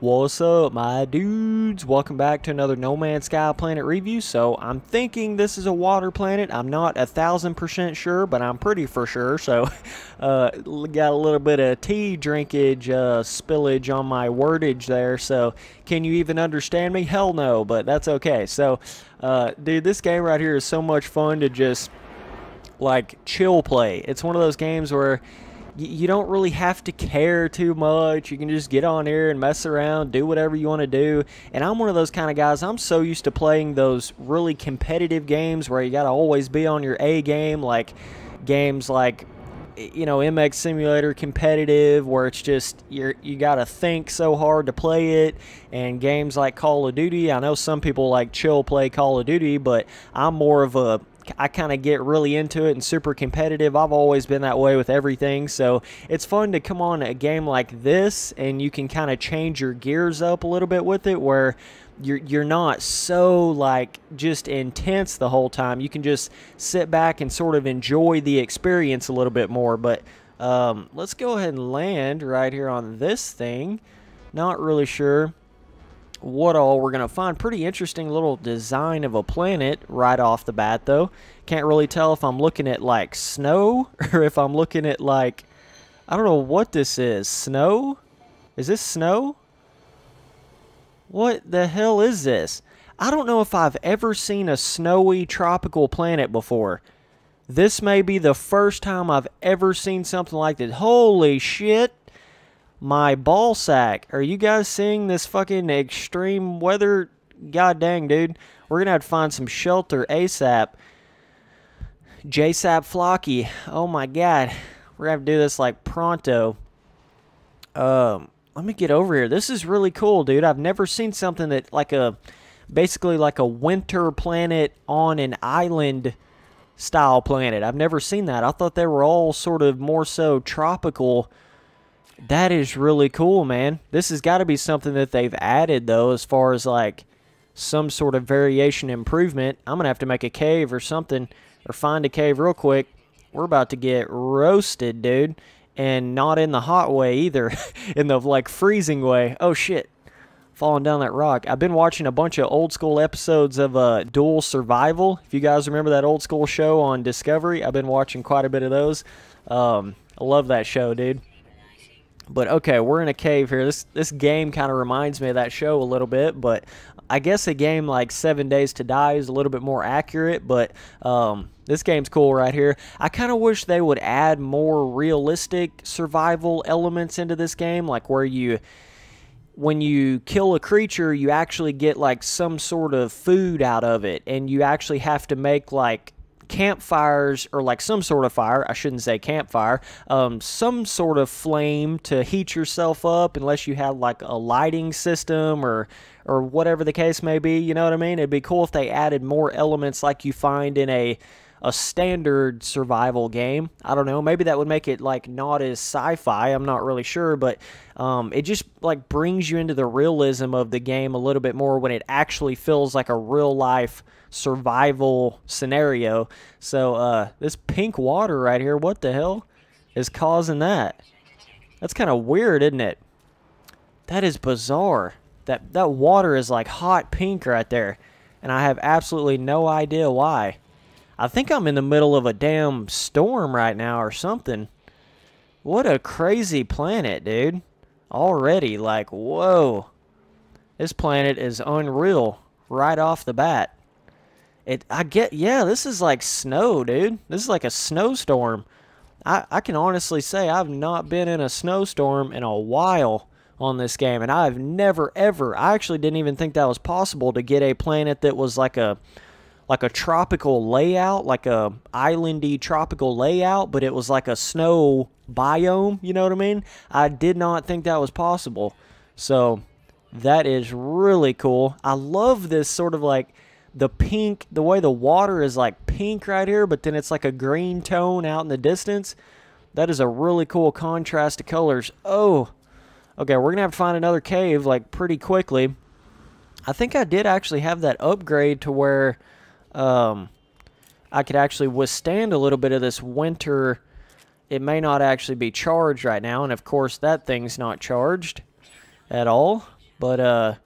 What's up, my dudes? Welcome back to another No Man's Sky planet review. So I'm thinking this is a water planet. I'm not 1000% sure, but I'm pretty for sure. So got a little bit of tea drinkage spillage on my wordage there. So can you even understand me? Hell no, but that's okay. So dude, this game right here is so much fun to just like chill play. It's one of those games where you don't really have to care too much. You can just get on here and mess around, do whatever you want to do. And I'm one of those kind of guys. I'm so used to playing those really competitive games where you got to always be on your A game, like games like, you know, MX Simulator competitive, where it's just you got to think so hard to play it. And games like Call of Duty, I know some people like chill play Call of Duty, but I'm more of a I kind of get really into it and super competitive. I've always been that way with everything, so it's fun to come on a game like this and you can kind of change your gears up a little bit with it, where you're not so like just intense the whole time. You can just sit back and sort of enjoy the experience a little bit more. But let's go ahead and land right here on this thing. Not really sure what all we're going to find. Pretty interesting little design of a planet right off the bat, though. Can't really tell if I'm looking at like snow or if I'm looking at like, I don't know what this is. Snow? Is this snow? What the hell is this? I don't know if I've ever seen a snowy tropical planet before. This may be the first time I've ever seen something like this. Holy shit. My ball sack. Are you guys seeing this fucking extreme weather? God dang, dude. We're gonna have to find some shelter ASAP. JSAP Flocky. Oh my god. We're gonna have to do this like pronto. Let me get over here. This is really cool, dude. I've never seen something that like basically like a winter planet on an island style planet. I've never seen that. I thought they were all sort of more so tropical. That is really cool, man. This has got to be something that they've added, though, as far as, like, some sort of variation improvement. I'm going to have to make a cave or something, or find a cave real quick. We're about to get roasted, dude. And not in the hot way, either. In the, like, freezing way. Oh, shit. Falling down that rock. I've been watching a bunch of old-school episodes of Dual Survival. If you guys remember that old-school show on Discovery, I've been watching quite a bit of those. I love that show, dude. But okay, we're in a cave here. This game kind of reminds me of that show a little bit, but I guess a game like 7 Days to Die is a little bit more accurate, but this game's cool right here. I kind of wish they would add more realistic survival elements into this game, like where when you kill a creature, you actually get like some sort of food out of it, and you actually have to make like campfires, or like some sort of fire. I shouldn't say campfire. Some sort of flame to heat yourself up, unless you have like a lighting system or whatever the case may be. You know what I mean? It'd be cool if they added more elements like you find in a standard survival game. I don't know. Maybe that would make it like not as sci-fi. I'm not really sure, but it just like brings you into the realism of the game a little bit more when it actually feels like a real life survival scenario. So this pink water right here, what the hell is causing that? That's kind of weird, isn't it? That is bizarre. That water is like hot pink right there, and I have absolutely no idea why. I think I'm in the middle of a damn storm right now or something. What a crazy planet, dude. Already, like, whoa. This planet is unreal right off the bat. Yeah, this is like snow, dude. This is like a snowstorm. I can honestly say I've not been in a snowstorm in a while on this game, and I've never, ever, I actually didn't even think that was possible to get a planet that was like a tropical layout, like a islandy tropical layout, but it was like a snow biome, you know what I mean? I did not think that was possible. So that is really cool. I love this sort of like the pink, the way the water is like pink right here, but then it's like a green tone out in the distance. That is a really cool contrast of colors. Oh, okay, we're gonna have to find another cave like pretty quickly. I think I did actually have that upgrade to where I could actually withstand a little bit of this winter. It may not actually be charged right now, and of course that thing's not charged at all. But,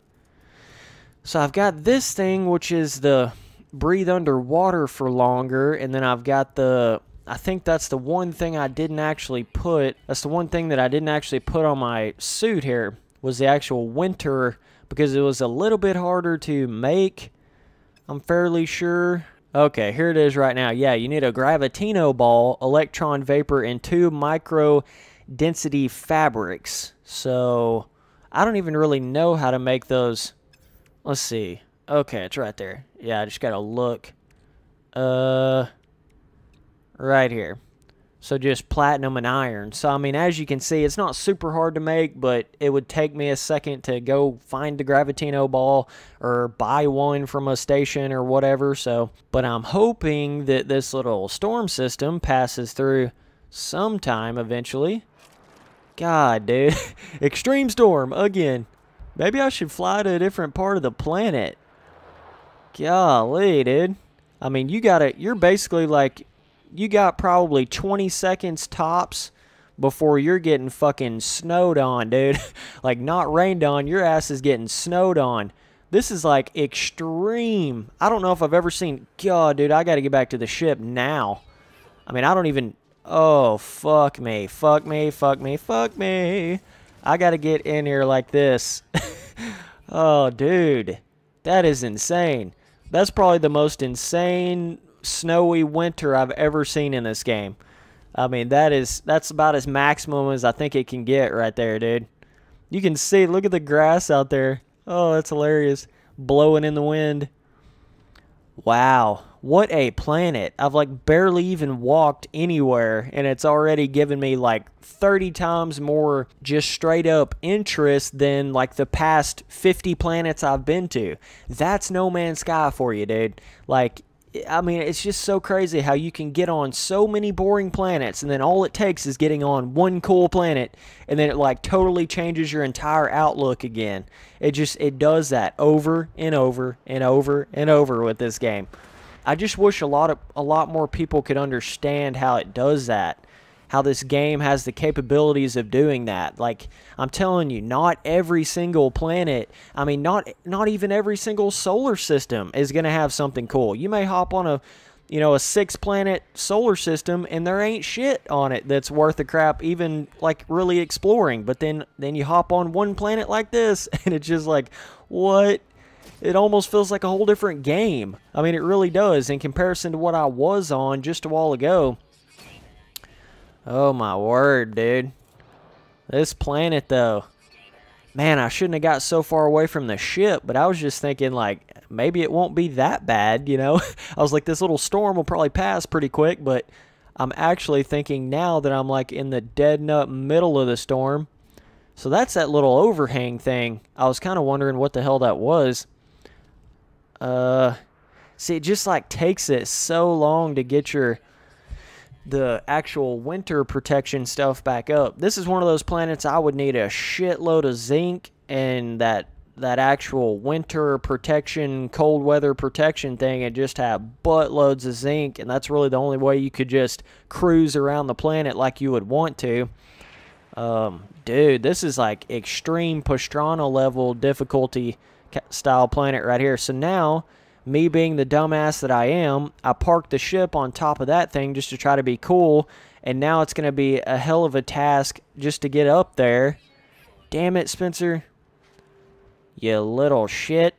so I've got this thing, which is the breathe underwater for longer, and then I've got the, I think that's the one thing I didn't actually put, that's the one thing that I didn't actually put on my suit here, was the actual winter, because it was a little bit harder to make, I'm fairly sure. Okay, here it is right now. Yeah, you need a Gravitino ball, electron vapor, and 2 micro density fabrics. So, I don't even really know how to make those. Let's see. Okay, it's right there. Yeah, I just gotta look. Right here. So just platinum and iron. So, I mean, as you can see, it's not super hard to make, but it would take me a second to go find the Gravitino ball or buy one from a station or whatever. So, but I'm hoping that this little storm system passes through sometime eventually. God, dude. Extreme storm again. Maybe I should fly to a different part of the planet. Golly, dude. I mean, you're basically like, you got probably 20 seconds tops before you're getting fucking snowed on, dude. Like, not rained on, your ass is getting snowed on. This is like extreme. I don't know if I've ever seen, God, dude, I gotta get back to the ship now. I mean, I don't even, oh, fuck me, fuck me, fuck me, fuck me. I gotta get in here like this. Oh, dude, that is insane. That's probably the most insane snowy winter I've ever seen in this game. I mean, that's about as maximum as I think it can get right there, dude. You can see, look at the grass out there. Oh, that's hilarious. Blowing in the wind. Wow, what a planet. I've like barely even walked anywhere, and it's already given me like 30 times more just straight up interest than like the past 50 planets I've been to. That's No Man's Sky for you, dude. Like, I mean, it's just so crazy how you can get on so many boring planets, and then all it takes is getting on one cool planet, and then it like totally changes your entire outlook again. It does that over and over and over and over with this game. I just wish a lot more people could understand how it does that. How this game has the capabilities of doing that. Like, I'm telling you, not every single planet, I mean, not even every single solar system is going to have something cool. You may hop on a 6-planet solar system, and there ain't shit on it that's worth a crap even, like, really exploring. But then you hop on one planet like this, and it's just like, what? It almost feels like a whole different game. I mean, it really does in comparison to what I was on just a while ago. Oh my word, dude. This planet, though. Man, I shouldn't have got so far away from the ship, but I was just thinking, like, maybe it won't be that bad, you know? I was like, this little storm will probably pass pretty quick, but I'm actually thinking now that I'm, like, in the dead nut middle of the storm. So that's that little overhang thing. I was kind of wondering what the hell that was. See, it just, like, takes it so long to get the actual winter protection stuff back up. This is one of those planets I would need a shitload of zinc and that actual winter protection, cold weather protection thing, and just have buttloads of zinc, and that's really the only way you could just cruise around the planet like you would want to. Dude, this is like extreme Pastrana level difficulty style planet right here. So now, me being the dumbass that I am, I parked the ship on top of that thing just to try to be cool, and now it's going to be a hell of a task just to get up there. Damn it, Spencer. You little shit.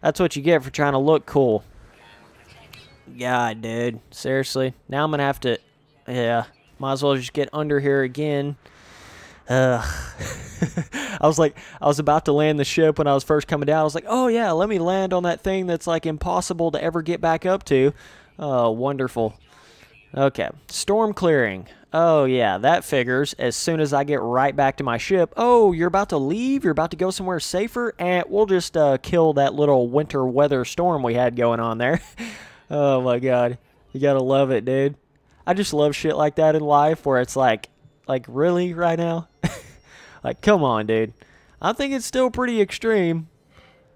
That's what you get for trying to look cool. God, dude. Seriously. Now I'm going to have to... Yeah. Might as well just get under here again. I was about to land the ship when I was first coming down. I was like, oh yeah, let me land on that thing that's like impossible to ever get back up to. Oh, wonderful. Okay, storm clearing. Oh yeah, that figures. As soon as I get right back to my ship, oh, you're about to leave? You're about to go somewhere safer? And we'll just kill that little winter weather storm we had going on there. Oh my god. You gotta love it, dude. I just love shit like that in life where it's like really right now? Like, come on, dude. I think it's still pretty extreme.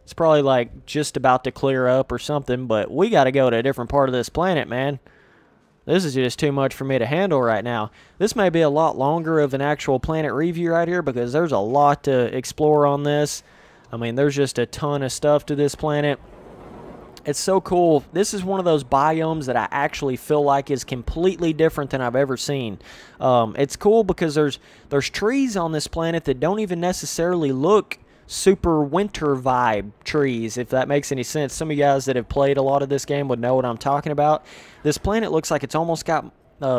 It's probably like just about to clear up or something, but we got to go to a different part of this planet, man. This is just too much for me to handle right now. This may be a lot longer of an actual planet review right here because there's a lot to explore on this. I mean, there's just a ton of stuff to this planet. It's so cool. This is one of those biomes that I actually feel like is completely different than I've ever seen. It's cool because there's trees on this planet that don't even necessarily look super winter vibe trees, if that makes any sense. Some of you guys that have played a lot of this game would know what I'm talking about. This planet looks like it's almost got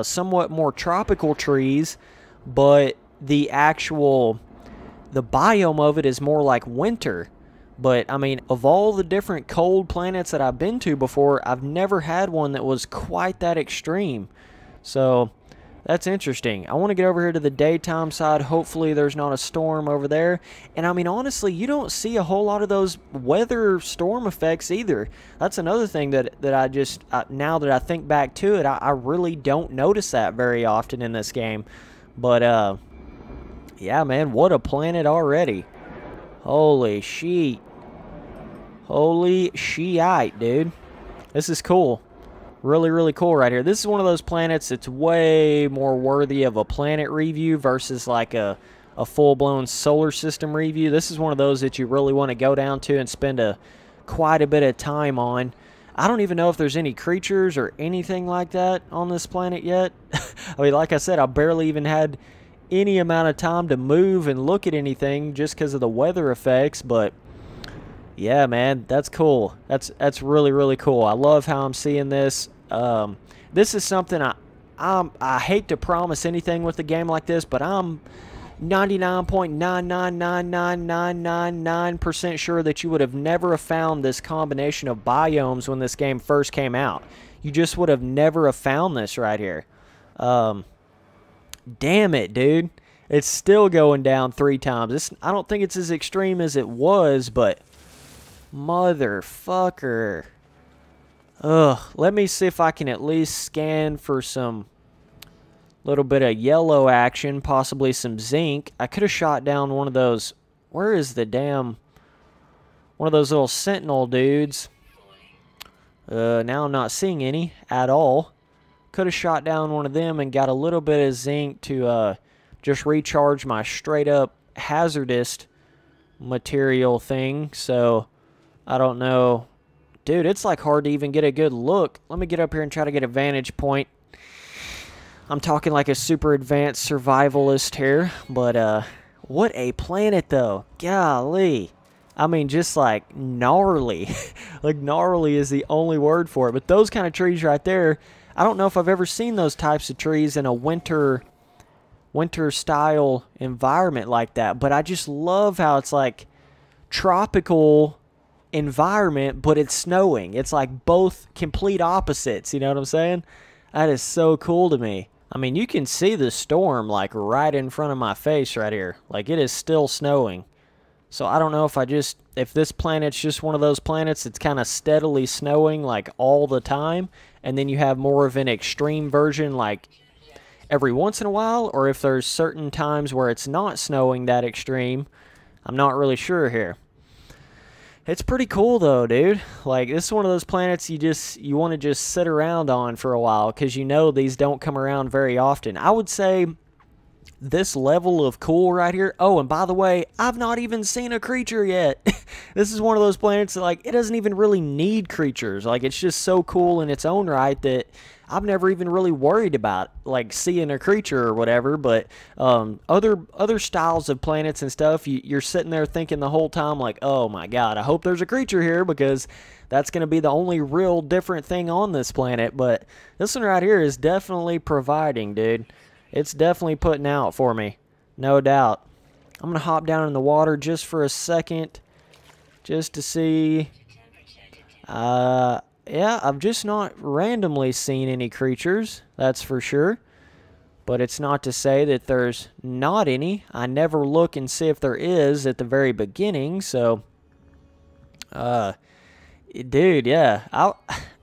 somewhat more tropical trees, but the biome of it is more like winter. But I mean, of all the different cold planets that I've been to before, I've never had one that was quite that extreme. So that's interesting. I want to get over here to the daytime side. Hopefully there's not a storm over there. And I mean, honestly, you don't see a whole lot of those weather storm effects either. That's another thing that I just, now that I think back to it, I really don't notice that very often in this game. But, yeah, man, what a planet already. Holy shit. Holy shite, dude. This is cool. Really, really cool right here. This is one of those planets that's way more worthy of a planet review versus like a full-blown solar system review. This is one of those that you really want to go down to and spend quite a bit of time on. I don't even know if there's any creatures or anything like that on this planet yet. I mean, like I said, I barely even had any amount of time to move and look at anything just because of the weather effects. But yeah, man, that's cool. That's really, really cool. I love how I'm seeing this. This is something I hate to promise anything with a game like this, but I'm 99.9999999% sure that you would have never found this combination of biomes when this game first came out. You just would have never found this right here. Damn it, dude. It's still going down 3 times. I don't think it's as extreme as it was, but motherfucker. Ugh. Let me see if I can at least scan for some little bit of yellow action, possibly some zinc. I could have shot down one of those. Where is the damn... one of those little sentinel dudes. Now I'm not seeing any at all. Could have shot down one of them and got a little bit of zinc to just recharge my straight up hazardous material thing. So I don't know. Dude, it's like hard to even get a good look. Let me get up here and try to get a vantage point. I'm talking like a super advanced survivalist here. But what a planet though. Golly. I mean, just like gnarly. Like gnarly is the only word for it. But those kind of trees right there, I don't know if I've ever seen those types of trees in a winter style environment like that. But I just love how it's like tropical environment, but it's snowing. It's like both complete opposites, you know what I'm saying? That is so cool to me. I mean, you can see the storm like right in front of my face right here. Like it is still snowing. So I don't know if this planet's just one of those planets that's kind of steadily snowing like all the time, and then you have more of an extreme version like every once in a while, or if there's certain times where it's not snowing that extreme. I'm not really sure here. It's pretty cool though, dude. Like this is one of those planets you want to just sit around on for a while because you know these don't come around very often. I would say this level of cool right here. Oh, and by the way, I've not even seen a creature yet. This is one of those planets that like it doesn't even really need creatures. Like it's just so cool in its own right that I've never even really worried about like seeing a creature or whatever. But other styles of planets and stuff, you're sitting there thinking the whole time like, oh my god, I hope there's a creature here because that's going to be the only real different thing on this planet. But this one right here is definitely providing, dude. It's definitely putting out for me, no doubt. I'm going to hop down in the water just for a second just to see. Yeah, I've just not randomly seen any creatures, that's for sure. But it's not to say that there's not any. I never look and see if there is at the very beginning, so... dude, yeah.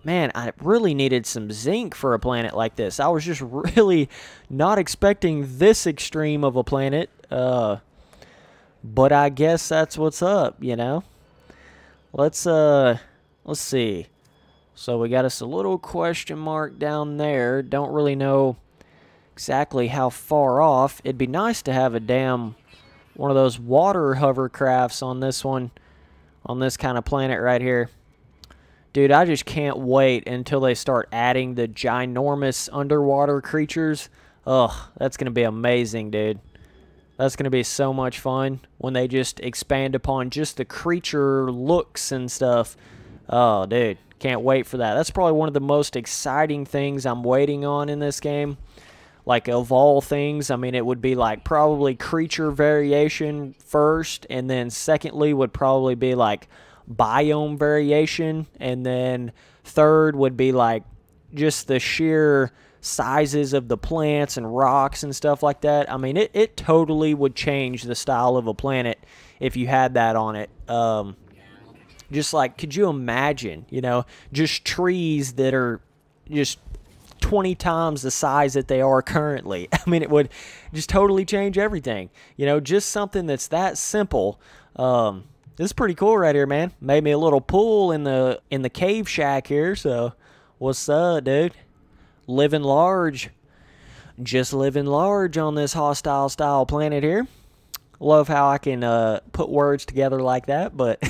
Man, I really needed some zinc for a planet like this. I was just really not expecting this extreme of a planet. But I guess that's what's up, you know? Let's see. So we got us a little question mark down there. Don't really know exactly how far off. It'd be nice to have a damn one of those water hovercrafts on this one, on this kind of planet right here. Dude, I just can't wait until they start adding the ginormous underwater creatures. Ugh, that's going to be amazing, dude. That's going to be so much fun when they just expand upon just the creature looks and stuff. Oh, dude, can't wait for that. That's probably one of the most exciting things I'm waiting on in this game. Like, of all things, I mean, it would be like probably creature variation first, and then secondly would probably be like biome variation, and then third would be like just the sheer sizes of the plants and rocks and stuff like that. I mean, it totally would change the style of a planet if you had that on it. Just like, could you imagine, you know, just trees that are just 20 times the size that they are currently? I mean, it would just totally change everything. You know, just something that's that simple. This is pretty cool right here, man. Made me a little pool in the cave shack here. So, what's up, dude? Living large. Just living large on this hostile style planet here. Love how I can put words together like that. But,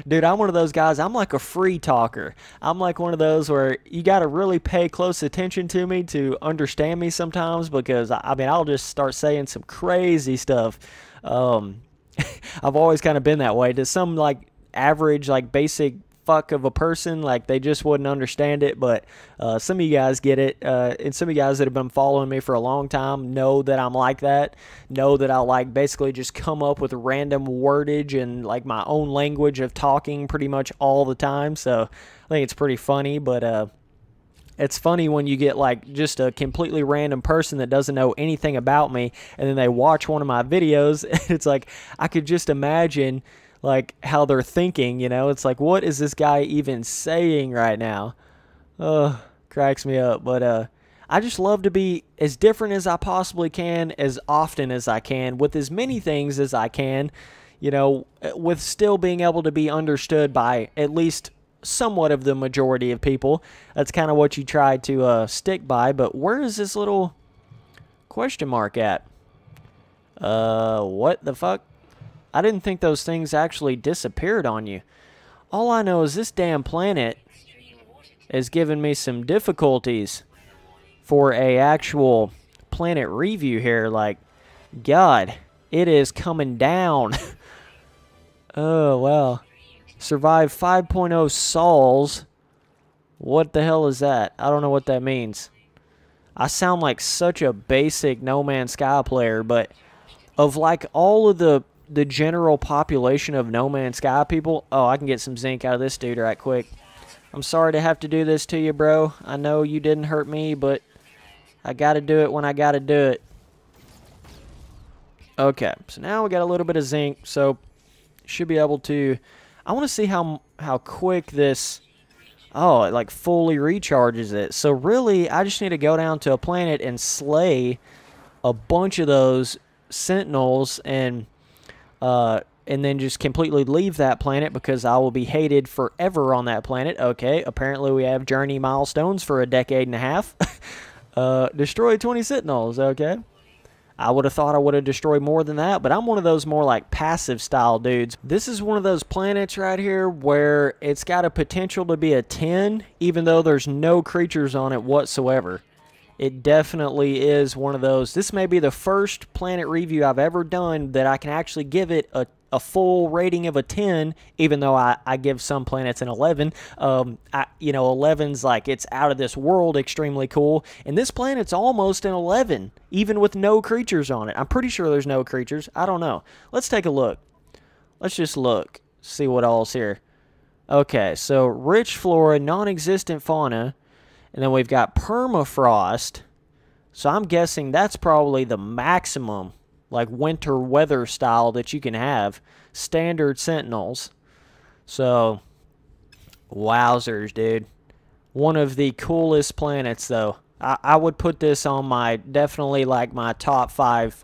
dude, I'm one of those guys. I'm like a free talker. I'm like one of those where you got to really pay close attention to me to understand me sometimes. Because, I mean, I'll just start saying some crazy stuff. I've always kind of been that way. To some, like, average, like, basic fuck of a person, like, they just wouldn't understand it. But some of you guys get it. And some of you guys that have been following me for a long time know that I'm like that. Know that I'll, like, basically just come up with random wordage and, like, my own language of talking pretty much all the time. So I think it's pretty funny. But it's funny when you get, like, just a completely random person that doesn't know anything about me, and then they watch one of my videos, and it's like, I could just imagine, like, how they're thinking, you know? It's like, what is this guy even saying right now? Cracks me up. But I just love to be as different as I possibly can, as often as I can, with as many things as I can, you know, with still being able to be understood by at least somewhat of the majority of people. That's kind of what you try to stick by. But where is this little question mark at? What the fuck? I didn't think those things actually disappeared on you. All I know is this damn planet is giving me some difficulties for a actual planet review here. Like, God, it is coming down. Oh, wow. Survive 5.0 sols. What the hell is that? I don't know what that means. I sound like such a basic No Man's Sky player, but of like all of the general population of No Man's Sky people, oh, I can get some zinc out of this dude right quick. I'm sorry to have to do this to you, bro. I know you didn't hurt me, but I gotta do it when I gotta do it. Okay, so now we got a little bit of zinc, so should be able to... I want to see how quick this... Oh, it like fully recharges it. So really, I just need to go down to a planet and slay a bunch of those sentinels and then just completely leave that planet because I will be hated forever on that planet. Okay, apparently we have journey milestones for a decade and a half. Destroy 20 sentinels, okay. I would have thought I would have destroyed more than that, but I'm one of those more like passive style dudes. This is one of those planets right here where it's got a potential to be a 10, even though there's no creatures on it whatsoever. It definitely is one of those. This may be the first planet review I've ever done that I can actually give it a full rating of a 10, even though I give some planets an 11. You know, 11's like, it's out of this world extremely cool. And this planet's almost an 11, even with no creatures on it. I'm pretty sure there's no creatures. I don't know. Let's take a look. Let's just look. See what all's here. Okay, so rich flora, non-existent fauna. And then we've got permafrost. So I'm guessing that's probably the maximum, like, winter weather style that you can have. Standard sentinels. So, wowzers, dude. One of the coolest planets, though. I would put this on my, definitely, like, my top 5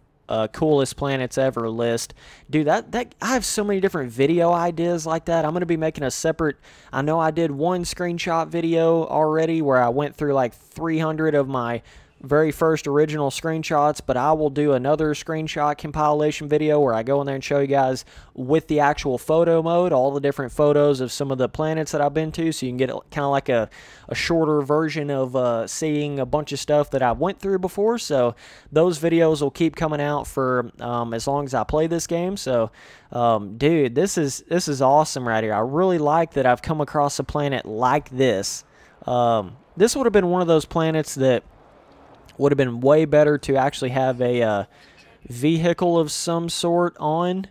coolest planets ever list. Dude, that I have so many different video ideas like that. I'm going to be making a separate, I know I did one screenshot video already where I went through like 300 of my very first original screenshots, but I will do another screenshot compilation video where I go in there and show you guys with the actual photo mode all the different photos of some of the planets that I've been to, so you can get kind of like a shorter version of seeing a bunch of stuff that I went through before. So those videos will keep coming out for as long as I play this game. So dude, this is awesome right here. I really like that I've come across a planet like this. This would have been one of those planets that would have been way better to actually have a vehicle of some sort on.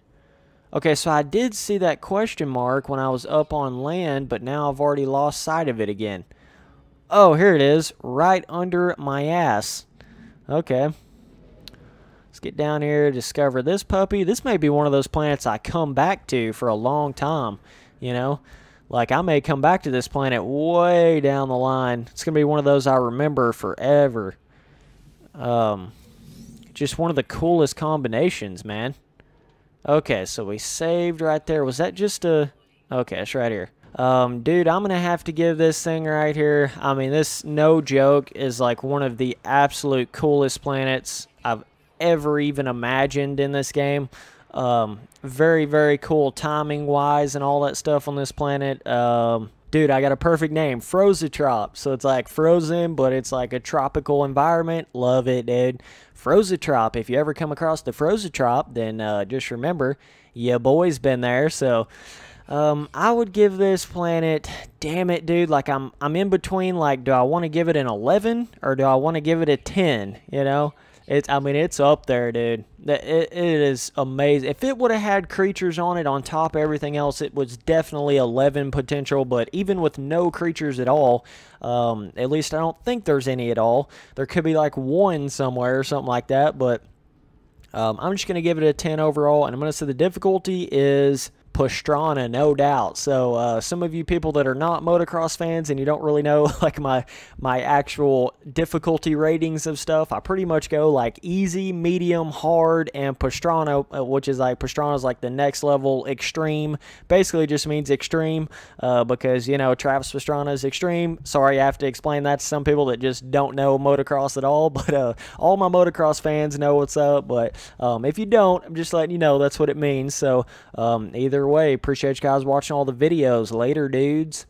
Okay, so I did see that question mark when I was up on land, but now I've already lost sight of it again. Oh, here it is, right under my ass. Okay. Let's get down here, discover this puppy. This may be one of those planets I come back to for a long time, you know. Like, I may come back to this planet way down the line. It's going to be one of those I remember forever. Just one of the coolest combinations, man. Okay, so we saved right there. Was that just a... Okay, it's right here. Dude, I'm gonna have to give this thing right here. I mean, this, no joke, is like one of the absolute coolest planets I've ever even imagined in this game. Very, very cool timing-wise and all that stuff on this planet. Dude, I got a perfect name, Frozetrop. So it's like frozen, but it's like a tropical environment. Love it, dude. Frozetrop. If you ever come across the Frozetrop, then just remember, your boy's been there. So I would give this planet, damn it, dude, like I'm in between, like, do I want to give it an 11 or do I want to give it a 10, you know? I mean, it's up there, dude. It is amazing. If it would have had creatures on it on top of everything else, it was definitely 11 potential. But even with no creatures at all, at least I don't think there's any at all. There could be like one somewhere or something like that. But I'm just going to give it a 10 overall. And I'm going to say the difficulty is Pastrana, no doubt. So some of you people that are not motocross fans and you don't really know like my actual difficulty ratings of stuff, I pretty much go like easy, medium, hard, and Pastrana, which is like Pastrana's like the next level extreme. Basically just means extreme because, you know, Travis Pastrana is extreme. Sorry, I have to explain that to some people that just don't know motocross at all, but all my motocross fans know what's up. But if you don't, I'm just letting you know that's what it means. So either way, appreciate you guys watching all the videos. Later, dudes.